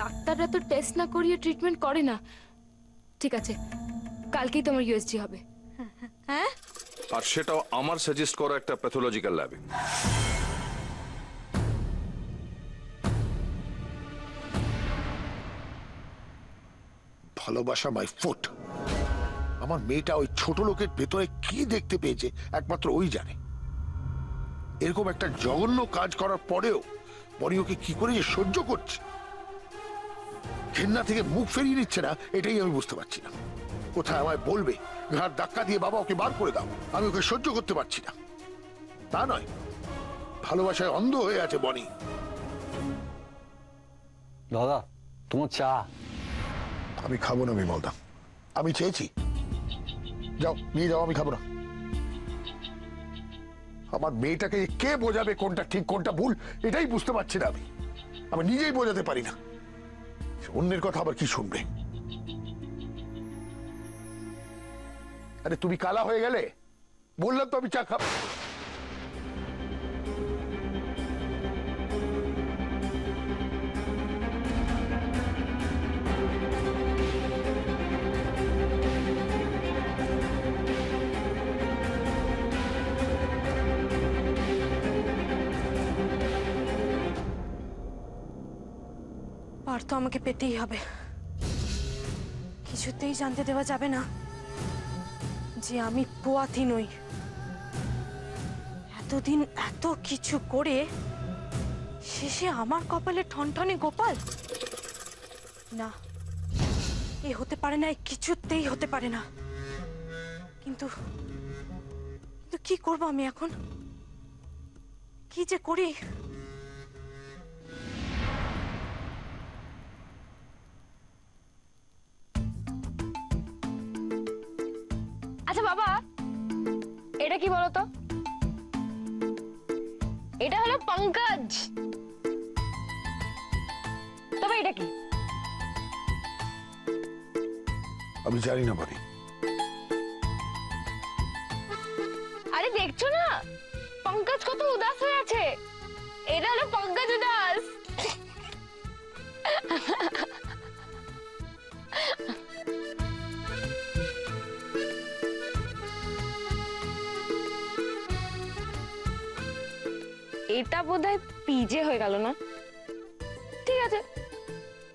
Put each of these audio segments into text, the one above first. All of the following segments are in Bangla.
ডাক্তাররা তো টেস্ট না করিয়ে ট্রিটমেন্ট করে না। ঠিক আছে, কালকেই তোমার ইউএসজি হবে। হ্যাঁ, আর সেটাও আমার সাজেস্ট করা একটা প্যাথোলজিক্যাল ল্যাবে। ভালোবাসা মাই ফুট। আমার মেয়েটা ওই ছোট লোকের ভেতরে কি দেখতে পেয়েছে একমাত্র ওই জানে। এরকম একটা জঘন্য কাজ করার পরেও বনি ওকে কি করে যে সহ্য করছে, ঘেন্না থেকে মুখ ফেরিয়ে নিচ্ছে না, এটাই আমি বুঝতে পারছি না। কোথায় আমায় বলবে, ঘাট ধাক্কা দিয়ে বাবা ওকে বার করে দাও, আমি ওকে সহ্য করতে পারছি না। তা নয়, ভালোবাসায় অন্ধ হয়ে আছে বনি। দাদা তোমার চা। আমি খাবো না বিমলদা, আমি চেয়েছি। যাও নিয়ে যাও, আমি খাবো না। আমার মেয়েটাকে কে বোঝাবে কোনটা ঠিক কোনটা ভুল, এটাই বুঝতে পারছি না। আমি নিজেই বোঝাতে পারি না, অন্যের কথা আবার কি শুনবে। আরে তুমি কালা হয়ে গেলে, বললাম তো আমি চা খাবো। আর তো আমাকে পেতেই হবে। কিছুতেই জানতে দেওয়া যাবে না যে আমি পোয়াতি নই। এতদিন এত কিছু করে শেষে আমার কপালে ঠনঠনে গোপাল। না, এ হতে পারে না, কিছুতেই হতে পারে না। কিন্তু কি করব আমি এখন? কি যে করি। আচ্ছা বাবা, এটা কি বলতো? এটা হলো পঙ্কজ। তবে এটা কি? আমি জানি না বনি। আরে দেখছো না, পঙ্কজ কত উদাস হয়ে আছে। এটা হলো পঙ্কজ উদাস। এটা বোধহয় পিজে হয়ে গেল না? ঠিক আছে,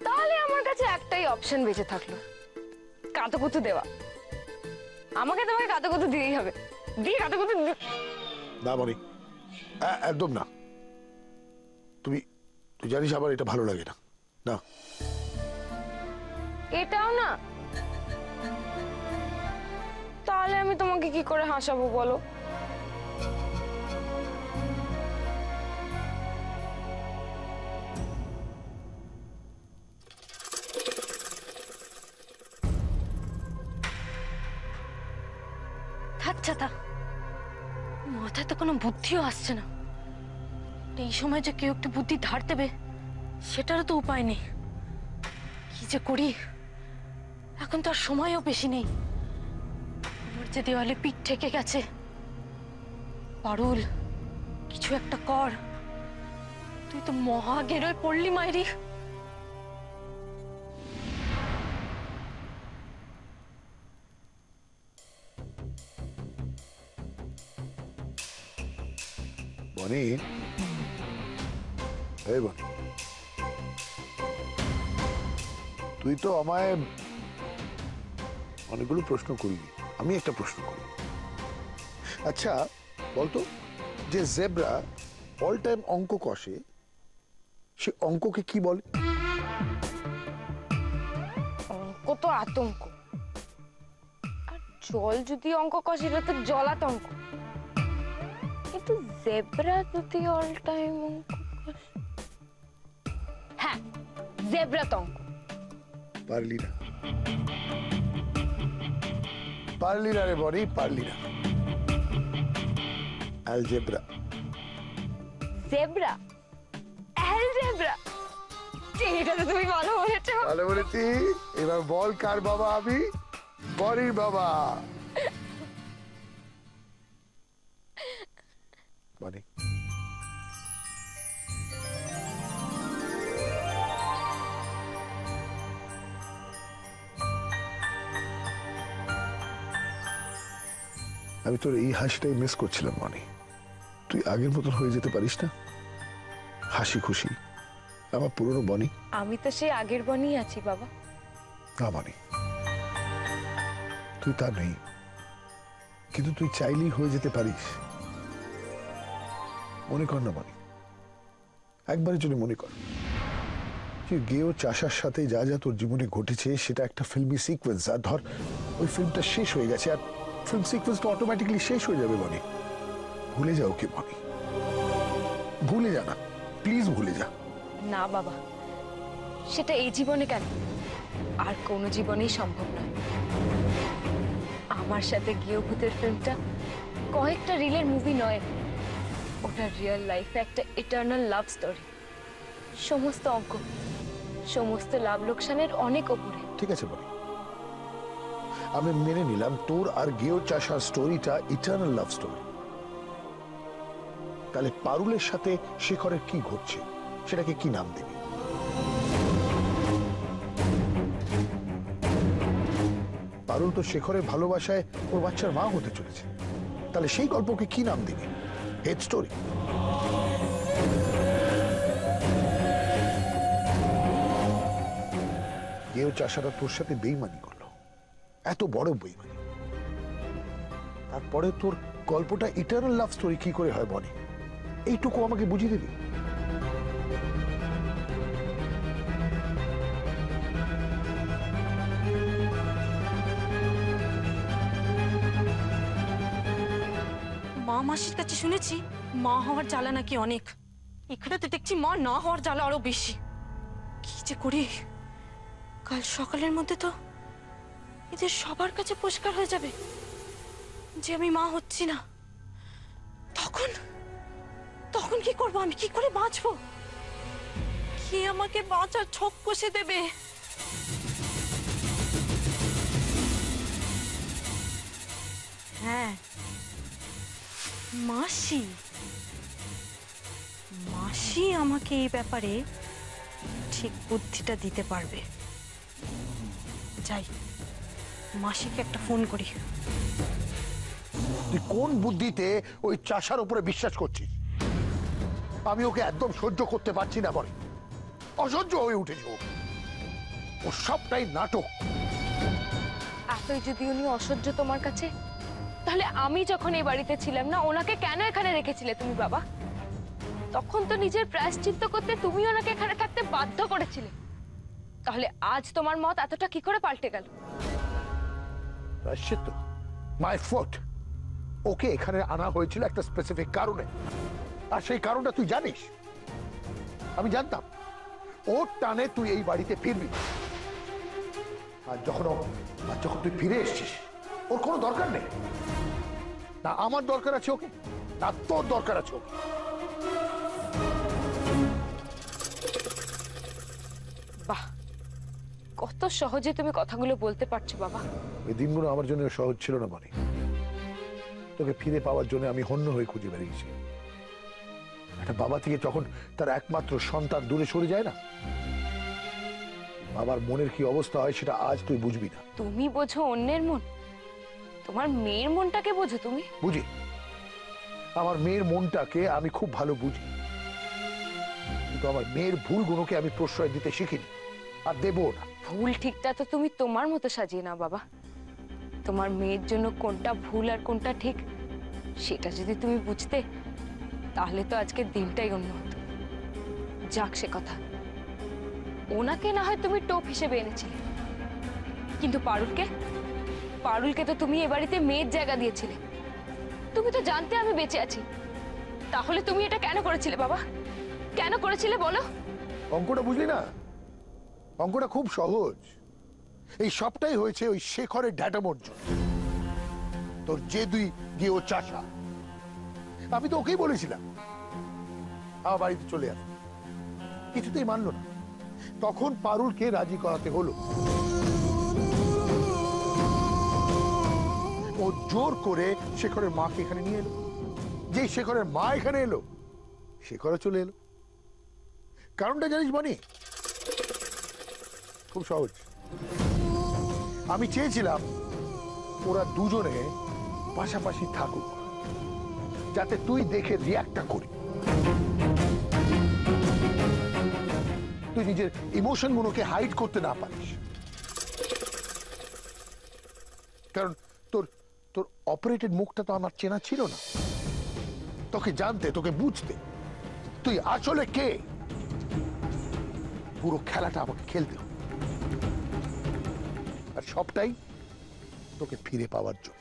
তাহলে আমার কাছে একটাই অপশন বেঁচে থাকলো, কাতুকুতু দেওয়া। আমাকে তোমাকে কাতুকুতু দিতেই হবে। দিয়ে কাতুকুতু না বনি, একদম না। তুই জানিস আবার এটা ভালো লাগে না। না, এটাও না? তাহলে আমি তোমাকে কি করে হাসাবো বলো? আচ্ছা, তা মাথায় তো কোনো বুদ্ধিও আসছে না। এই সময় যে কেউ একটু বুদ্ধি ধার দেবে সেটারও তো উপায় নেই। কি যে করি, এখন তো আর সময়ও বেশি নেই। আমার যে দেওয়ালে পিঠ ঠেকে গেছে। পারুল, কিছু একটা কর। তুই তো মহা গেরোয় পড়লি মাইরি। বনি, এই বনি, তুই তো আমায় অনেকগুলো প্রশ্ন করবি, আমি একটা প্রশ্ন করি। আচ্ছা বলতো, যে জেব্রা অল টাইম অঙ্ক কষে, সে অঙ্ককে কি বলে? অঙ্ক তো আতঙ্ক, আর জল যদি অঙ্ক কষে এটা তো জলাতঙ্ক। কিন্তু জেব্রা যদি অল টাইম অঙ্ক কষে, হ্যাঁ জেব্রা তঙ্ক। পারলি না, পারলি না রে বনি, পারলি না। অ্যালজেব্রা। জেব্রা? অ্যালজেব্রা? এটা তো তুমি ভালো বলেছো। ভালো বলেছি। এবার বল কার বাবা আমি? বনির বাবা। বনি, আমি তোর এই হাসিটাই মিস করছিলাম মানে তুই আগের মতন হয়ে যেতে পারিস না? হাসি খুশি আমার পুরনো বনি। আমি তো সেই আগের বনেই আছি বাবা। না বনি, তুই তা নেই, কিন্তু তুই চাইলেই হয়ে যেতে পারিস। মনে কর না বনি, একবারের জন্য মনে কর তুই গেও চাষার সাথে যা যা তোর জীবনে ঘটেছে সেটা একটা ফিল্মি সিকোয়েন্স। আর ধর ওই ফিল্মটা শেষ হয়ে গেছে, আর ফিল্ম সিকোয়েন্স তো অটোমেটিক্যালি শেষ হয়ে যাবে বনি। ভুলে যা ওকে বনি, ভুলে যা না, প্লিজ ভুলে যা। না বাবা, সেটা এই জীবনে কেন, আর কোনো জীবনেই সম্ভব নয়। আমার সাথে গিয়েও ভূতের ফিল্মটা কয়েকটা রিলের মুভি নয়, ওটা রিয়েল লাইফে একটা ইটারনাল লাভ স্টোরি। সমস্ত অঙ্ক, সমস্ত লাভ লোকসানের অনেক ওপরে। ঠিক আছে বনি, আমি মেনে নিলাম তোর আর গেও চাষার স্টোরিটা ইটারনাল লাভ স্টোরি। তাহলে পারুলের সাথে শেখরের কি ঘটছে সেটাকে কি নাম দিবি? পারুল তো শেখরের ভালোবাসায় ওর বাচ্চার মা হতে চলেছে, তাহলে সেই গল্পকে কি নাম দিবি? Head story? গেও চাষারা তোর সাথে বেইমানি করলো, এত বড় বেইমানি, তারপরে তোর গল্পটা ইটারনাল লাভ স্টোরি কি করে হয় বনি? এইটুকু আমাকে বুঝিয়ে দিবি? মা মাসির কাছে শুনেছি মা হওয়ার জ্বালা নাকি অনেক, এখানে তো দেখছি মা না হওয়ার জ্বালা আরো বেশি। কি যে করি, কাল সকালের মধ্যে তো এদের সবার কাছে পরিষ্কার হয়ে যাবে যে আমি মা হচ্ছি না। তখন তখন কি করবো আমি, কি করে বাঁচবো? কে আমাকে বাঁচার ছক কষে দেবে? হ্যাঁ, মাসি। মাসি আমাকে এই ব্যাপারে ঠিক বুদ্ধিটা দিতে পারবে। যাই, মাসিকে একটা ফোন করি। তুই কোন বুদ্ধিতে ওই চাষার উপরে বিশ্বাস করছিস? আমি ওকে একদম সহ্য করতে পারছি না বলে, অসহ্য হয়ে উঠেছে ও সবটাই নাটক। এতই যদি উনি অসহ্য তোমার কাছে, তাহলে আমি যখন এই বাড়িতে ছিলাম না, ওনাকে কেন এখানে রেখেছিলে তুমি বাবা? তখন তো নিজের প্রায়শ্চিত্ত করতে তুমি ওনাকে এখানে থাকতে বাধ্য করেছিলে, তাহলে আজ তোমার মত এতটা কি করে পাল্টে গেল? প্রায়শ্চিত্ত? My fault. ওকে এখানে আনা হয়েছিল একটা স্পেসিফিক কারণে, আর সেই কারণটা তুই জানিস। আমি জানতাম ওর টানে তুই এই বাড়িতে ফিরবি, আর যখন তুই ফিরে এসেছিস ওর কোনো দরকার নেই। না আমার দরকার আছে ওকে, না তোর দরকার আছে ওকে। বাহ, কত সহজে তুমি কথাগুলো বলতে পারছো বাবা। এই দিনগুলো আমার জন্য সহজ ছিল না মানে, তোকে ফিরে পাওয়ার জন্য আমি হন্য হয়ে খুঁজে বেরিয়েছি। একটা বাবা থেকে যখন তার একমাত্র সন্তান দূরে সরে যায় না, বাবার মনের কি অবস্থা হয় সেটা আজ তুই বুঝবি না। তুমি বোঝো অন্যের মন, তোমার মেয়ের মনটাকে বোঝো তুমি? বুঝি, আমার মেয়ের মনটাকে আমি খুব ভালো বুঝি, কিন্তু আমার মেয়ের ভুলগুলোকে আমি প্রশ্রয় দিতে শিখিনি, আর দেবো না। ভুল ঠিকটা তো তুমি তোমার মতো সাজিয়ে নাও বাবা। তোমার মেয়ের জন্য কোনটা ভুল আর কোনটা ঠিক সেটা যদি তুমি বুঝতে, তাহলে তো আজকের দিনটাই অন্য হতো। যাক সে কথা, ওনাকে না হয় তুমি টোপ হিসেবে এনেছিলে, কিন্তু পারুলকে তো তুমি এ বাড়িতে মেয়ের জায়গা দিয়েছিলে। তুমি তো জানতে আমি বেঁচে আছি, তাহলে তুমি এটা কেন করেছিলে বাবা? কেন করেছিলে বলো? অঙ্কটা বুঝলি না? অঙ্কটা খুব সহজ। এই সবটাই হয়েছে ওই শেখরের ড্যাটামোর জন্য। তোর যে দুই গিয়ে ও চাষা, আমি তো ওকেই বলেছিলাম আমার বাড়িতে চলে আসে, কিছুতেই মানলো না। তখন পারুলকে রাজি করাতে হলো। ও জোর করে শেখরের মাকে এখানে নিয়ে এলো। যেই শেখরের মা এখানে এলো, শেখরও চলে এলো। কারণটা জানিস বনি? খুব সহজ। আমি চেয়েছিলাম ওরা দুজনে পাশাপাশি থাকুক, যাতে তুই দেখে রিয়াক্টটা করি, তুই নিজের ইমোশন গুলোকে হাইড করতে না পারিস। কারণ তোর তোর অপারেটেড মুখটা তো আমার চেনা ছিল না, তোকে জানতে, তোকে বুঝতে, তুই আসলে কে, পুরো খেলাটা আমাকে খেলতে হবে। আর সবটাই তোকে ফিরে পাওয়ার জন্য,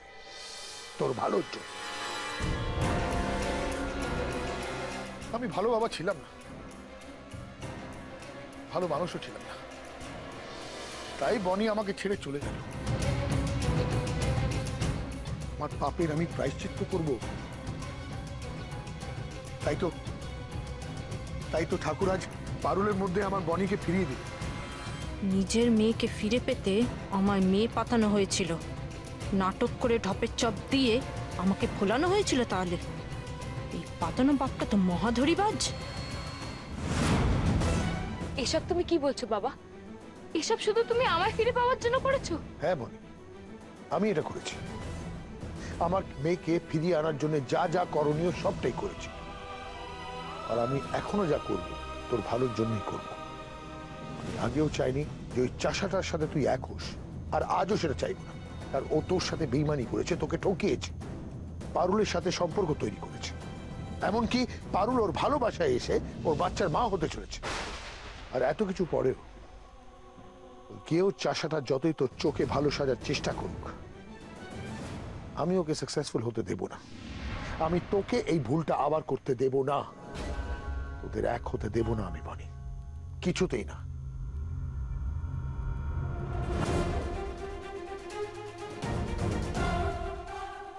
তোর ভালোর জন্য। আমি ভালো বাবা ছিলাম না, ভালো মানুষও ছিলাম না, তাই বনি আমাকে ছেড়ে চলে গেল। আমার পাপের আমি প্রায়শ্চিত্ত করব, তাই তো ঠাকুর আজ পারুলের মধ্যে আমার বনিকে ফিরিয়ে দিল। নিজের মেয়েকে ফিরে পেতে আমায় মেয়ে পাতানো হয়েছিল, নাটক করে ঢপের চপ দিয়ে আমাকে ভোলানো হয়েছিল। তাহলে এই পাতানো বাপটা তো মহাধরিবাজ। এসব তুমি কি বলছো বাবা? এসব শুধু তুমি আমায় ফিরে পাওয়ার জন্য করেছো? হ্যাঁ বনি, আমি এটা করেছি। আমার মেয়েকে ফিরিয়ে আনার জন্য যা যা করণীয় সবটাই করেছি। আর আমি এখনো যা করব তোর ভালোর জন্যই করব। আমি আগেও চাইনি যে ওই চাষাটার সাথে তুই এক হোস, আর আজও সেটা চাইব না। আর ও তোর সাথে বেইমানি করেছে, তোকে ঠকিয়েছে, পারুলের সাথে সম্পর্ক তৈরি করেছে, এমনকি পারুল ওর ভালোবাসায় এসে ওর বাচ্চার মা হতে চলেছে। আর এত কিছু পরেও কেউ চাষাটা যতই তোর চোখে ভালো সাজার চেষ্টা করুক, আমি ওকে সাকসেসফুল হতে দেব না। আমি তোকে এই ভুলটা আবার করতে দেব না, তোদের এক হতে দেব না আমি বনি, কিছুতেই না।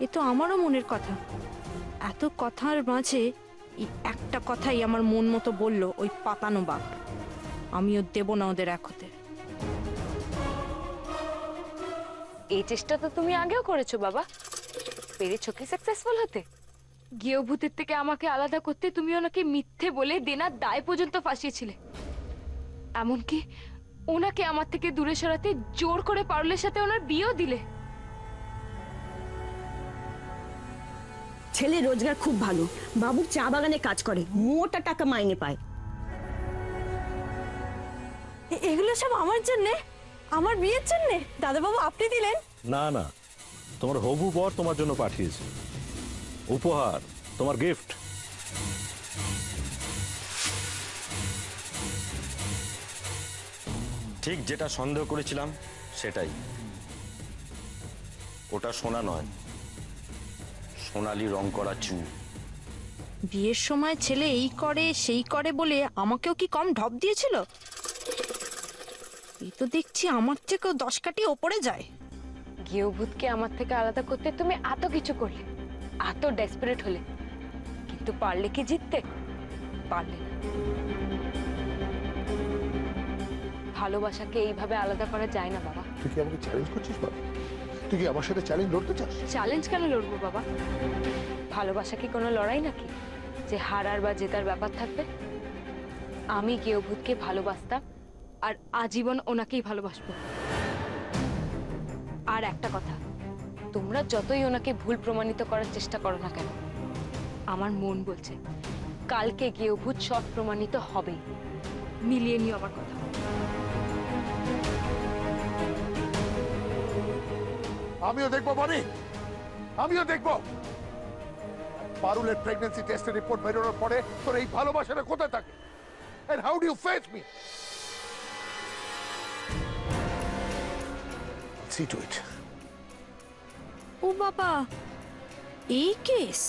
এ তো আমারও মনের কথা। এত কথার মাঝে এই একটা কথাই আমার মন মতো বলল, ওই পাতানো বাপ। আমিও দেব না ওদের এক হতে। এই চেষ্টা তো তুমি আগেও করেছো বাবা, পেরেছো কি সাকসেসফুল হতে? গৃহভূতের থেকে আমাকে আলাদা করতে তুমি ওনাকে মিথ্যে বলে দেনার দায় পর্যন্ত ফাঁসিয়েছিলে। এমনকি ওনাকে আমার থেকে দূরে সরাতে জোর করে পারুলের সাথে ওনার বিয়েও দিলে। ছেলে রোজগার খুব ভালো, বাবুর চা বাগানে কাজ করে, মোটা টাকা মাইনে পায়। এগুলো সব আমার জন্যে, আমার বিয়ের জন্যে দাদাবাবু আপনি দিলেন? না না, তোমার হবু বর তোমার জন্য পাঠিয়েছে উপহার, তোমার গিফট। ঠিক যেটা সন্দেহ করেছিলাম সেটাই। ওটা সোনা নয়, সোনালি রং করা চুল। বিয়ের সময় ছেলে এই করে সেই করে বলে আমাকেও কি কম ঢপ দিয়েছিল? এই তো দেখছি আমার থেকেও 10 কাঠি ওপরে যায়। গৃহভূতকে আমার থেকে আলাদা করতে তুমি এত কিছু করলে, এত ডেসপারেট হলে, কিন্তু পারলে কি জিততে? পারলে না। ভালোবাসাকে এইভাবে আলাদা করা যায় না বাবা। তুই কি আমাকে চ্যালেঞ্জ করছিস বাবা? তুই কি আমার সাথে চ্যালেঞ্জ লড়তে চাস? চ্যালেঞ্জ কেন লড়বো বাবা? ভালোবাসা কি কোনো লড়াই নাকি যে হারার বা জেতার ব্যাপার থাকবে? আমি গৃহভূতকে ভালোবাসতাম আর আজীবন ওনাকেই ভালোবাসবো। আর একটা কথা, তোমরা যতই ওনাকে ভুল প্রমাণিত করার চেষ্টা করো না কেন, আমার মন বলছে কালকে গৃহভূত সৎ প্রমাণিত হবেই। মিলিয়ে নিও আমার কথা। আমিও দেখবো বনি, আমিও দেখবো পারুলের প্রেগন্যান্সি টেস্টের রিপোর্ট বেরোনোর পরে তোর এই ভালোবাসাটা কোথায় থাকে, and how do you face me? See to it. ও বাবা, এই কেস?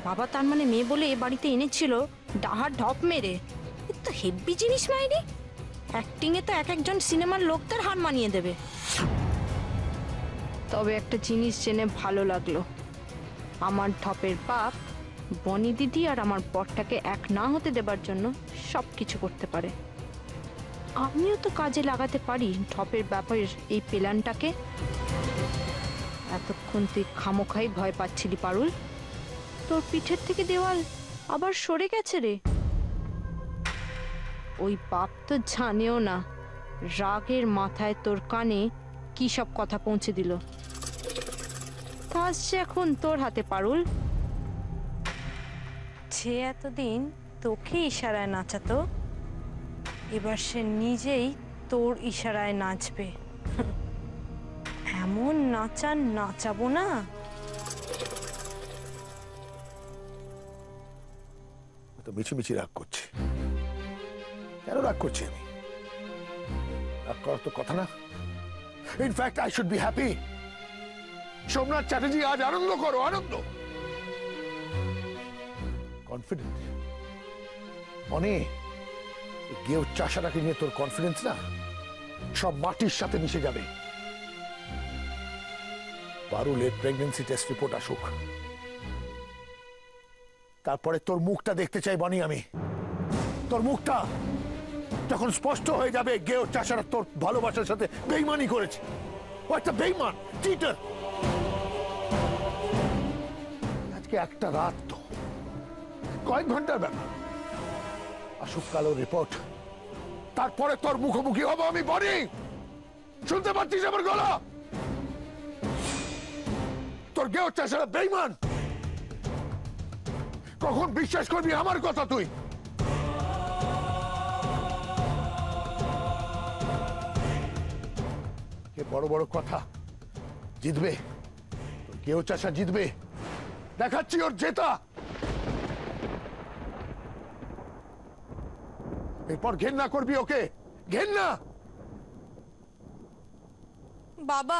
বাবা তার মানে মেয়ে বলে এ বাড়িতে এনেছিল ডাহার ঢপ মেরে। এ তো হেভি জিনিস মাইরি। অ্যাক্টিং এ তো এক একজন সিনেমার লোকদের হার মানিয়ে দেবে। তবে একটা জিনিস জেনে ভালো লাগলো, আমার ঢপের বাপ বনি দিদি আর আমার বরটাকে এক না হতে দেবার জন্য সব কিছু করতে পারে। আমিও তো কাজে লাগাতে পারি ঢপের ব্যাপারের এই প্ল্যানটাকে। এতক্ষণ তুই খামোখাই ভয় পাচ্ছিলি পারুল, তোর পিঠের থেকে দেওয়াল আবার সরে গেছে রে। ওই বাপ তো জানেও না রাগের মাথায় তোর কানে কি সব কথা পৌঁছে দিল। তা আসছে এখন তোর হাতে পারুল। সে এতদিন তোকে ইশারায় নাচাতো, এবার সে নিজেই তোর ইশারায় নাচবে। এমন নাচাবো না। তো মিছিমিছি রাগ করছে। কেন রাগ করছি আমি? রাগ করার তো কথা না। In fact I should be happy. Somnath Chatterjee আজ আনন্দ করো, আনন্দ। কনফিডেন্ট অনেক। গিয়ে চাষাটাকে নিয়ে তোর কনফিডেন্স না সব মাটির সাথে মিশে যাবে। পারুলের প্রেগন্যান্সি টেস্ট রিপোর্ট আসুক, তারপরে তোর মুখটা দেখতে চাই বনি আমি। তোর মুখটা যখন স্পষ্ট হয়ে যাবে গেও চাষারা তোর ভালোবাসার সাথে বেইমানি করেছে। ও একটা বেইমান, চিটার। আজকে একটা রাত তো, কয়েক ঘন্টার ব্যাপার। আসুক কালো রিপোর্ট, তারপরে তোর মুখোমুখি হবো আমি বনি। শুনতে পাচ্ছিস আমার গলা? তোর গেও চাষারা বেইমান। কখন বিশ্বাস করবি আমার কথা তুই? বড় বড় কথা জিতবে, কেউ চাষা জিতবে, দেখাচ্ছি ওর জেতা। এরপর ঘেন্না করবি ওকে, ঘেন্না। বাবা,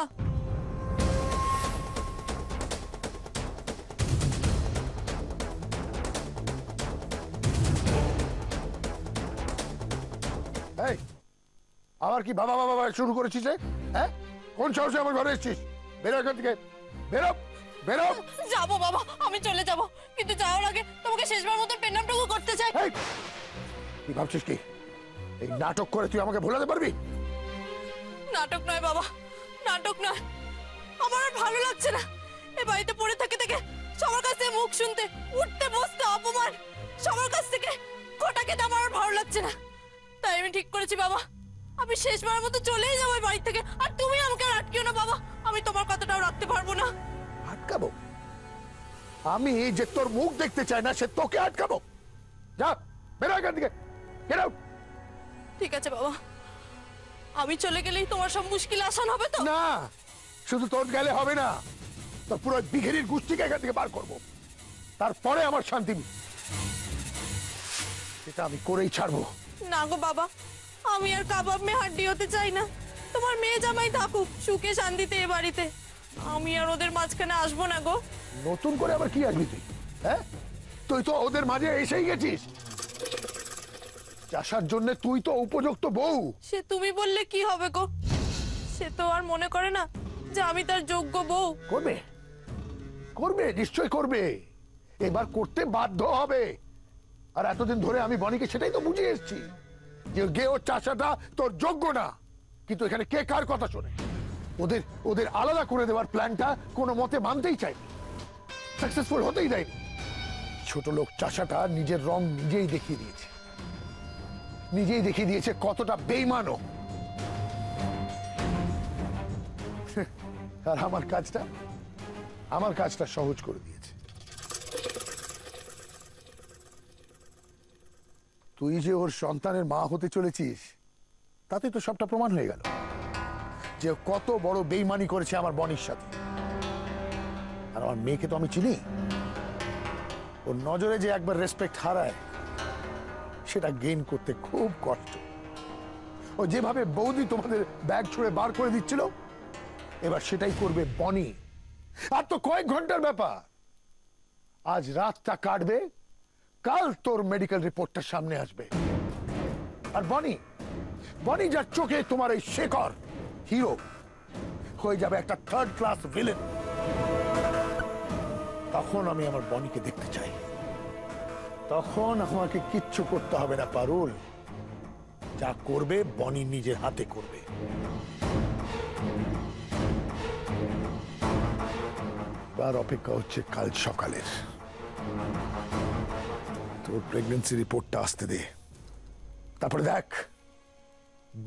এই আবার কি বাবা বাবা শুরু করেছিস? হ্যাঁ, কোন সাহসে আমার ঘরে এসেছিস? বেরো এখান থেকে, বেরো বেরো। যাবো বাবা, আমি চলে যাব, কিন্তু যাওয়ার আগে তোমাকে শেষবার মতো প্রণামটুকু করতে চাই। কি ভাবছিস কি এই নাটক করে তুই আমাকে ভোলাতে পারবি? নাটক নয় বাবা, নাটক নয়। আমার আর ভালো লাগছে না এ বাড়িতে পড়ে থেকে থেকে, সবার কাছ থেকে মুখ শুনতে, উঠতে বসতে অপমান, সবার কাছ থেকে খোটা খেতে আমার আর ভালো লাগছে না। তাই আমি ঠিক করেছি বাবা, আমি শেষবার মতো চলেই যাবো এই বাড়ি থেকে। আর তুমি আমাকে আর আটকিও না বাবা, আমি তোমার কথাটাও রাখতে পারবো না। আটকাবো? আমি যে তোর মুখ দেখতে চাই না সে তোকে আটকাবো? যা বেরো এখান থেকে, গেট আউট। ঠিক আছে বাবা, আমি চলে গেলেই তোমার সব মুশকিল আসান হবে তো? না, শুধু তোর গেলে হবে না, তোর পুরো বিঘেরির গোষ্ঠীকে এখান থেকে বার করবো, তারপরে আমার শান্তি। সেটা আমি করেই ছাড়বো। না গো বাবা, আমি আর কাবাব মে হাড্ডি হতে চাই না। তোমার মেয়ে জামাই থাকুক সুখে শান্তিতে এ বাড়িতে, আমি আর ওদের মাঝখানে আসবো না গো। নতুন করে আবার কি আসবি তুই? হ্যাঁ, তুই তো ওদের মাঝে এসেই গেছিস। চাষার জন্য তুই তো উপযুক্ত বউ। সে তুমি বললে কি হবে গো? সে তো আর মনে করে না যে আমি তার যোগ্য বউ। করবে, করবে, নিশ্চয় করবে। এবার করতে বাধ্য হবে। আর এতদিন ধরে আমি বনিকে সেটাই তো বুঝিয়ে এসেছি যে গেও চাষাটা তোর যোগ্য না। কিন্তু এখানে কে কার কথা শোনে? ওদের ওদের আলাদা করে দেওয়ার প্ল্যানটা কোনো মতে মানতেই চাইনি, সাকসেসফুল হতেই দেয়নি। ছোট লোক চাষাটা নিজের রং নিজেই দেখিয়ে দিয়েছে, নিজেই দেখিয়ে দিয়েছে কতটা বেইমানও। আর আমার কাজটা সহজ করে দিয়েছে। তুই যে ওর সন্তানের মা হতে চলেছিস তাতে তো সবটা প্রমাণ হয়ে গেল যে কত বড় বেইমানি করেছে আমার বনির সাথে। আর আমার মেয়েকে তো আমি চিনি, ওর নজরে যে একবার রেসপেক্ট হারায় সেটা গেইন করতে খুব কষ্ট। ও যেভাবে বৌদি তোমাদের ব্যাগ ছুঁড়ে বার করে দিচ্ছিল, এবার সেটাই করবে বনি। আর তো কয়েক ঘন্টার ব্যাপার। আজ রাতটা কাটবে, কাল তোর মেডিকেল রিপোর্টটা সামনে আসবে। আর বনি যার চোখে তোমার এই শেখর হিরো হয়ে যাবে একটা থার্ড ক্লাস ভিলেন। তখন আমি আমার বনিকে দেখতে চাই। তখন আমাকে কিচ্ছু করতে হবে না পারুল, যা করবে বনি নিজের হাতে করবে। এবার অপেক্ষা হচ্ছে কাল সকালের। তোর প্রেগন্যান্সি রিপোর্টটা আসতে দে, তারপরে দেখ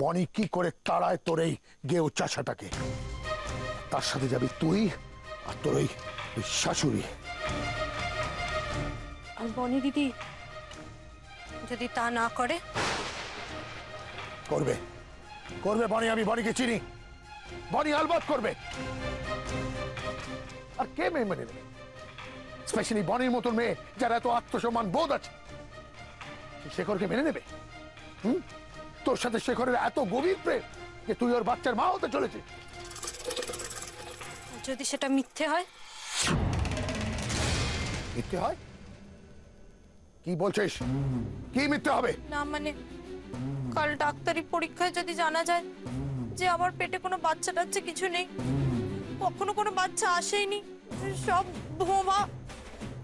বনি কি করে তাড়ায় তোর এই গেও চাষাটাকে। তার সাথে যাবি তুই আর তোর ওই শাশুড়ি। আর বনি দিদি যদি তা না করে? করবে করবে বনি, আমি বনিকে চিনি, বনি আলবাত করবে। আর কে মেয়ে মেনে নেবে? স্পেশালি বনির মতন মেয়ে যারা এত আত্মসম্মান বোধ আছে, শেখরকে মেনে নেবে? তোর সাথে শেখরের এত গভীর প্রেম যে তুই ওর বাচ্চার মা হতে চলেছিস। যদি সেটা মিথ্যে হয়? মিথ্যে হয়? কি বলছিস? কি মিথ্যে হবে? না মানে কাল ডাক্তারি পরীক্ষায় যদি জানা যায় যে আমার পেটে কোনো বাচ্চা টাচ্চা কিছু নেই, কখনো কোনো বাচ্চা আসেইনি, সব বোমা,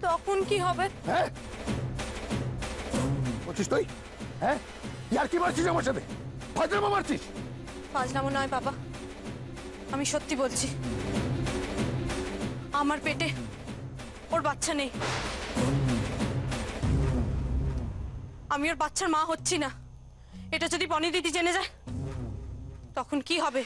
তখন কি হবে? হ্যাঁ বলছিস তুই? হ্যাঁ ইয়ার কি মারছিস আমার সাথে? ফাজলামো মারছিস? ফাজলামো নয় বাবা, আমি সত্যি বলছি, আমার পেটে ওর বাচ্চা নেই। আমি ওর বাচ্চার মা হচ্ছি না, এটা যদি বনি দিদি জেনে যায় তখন কি হবে?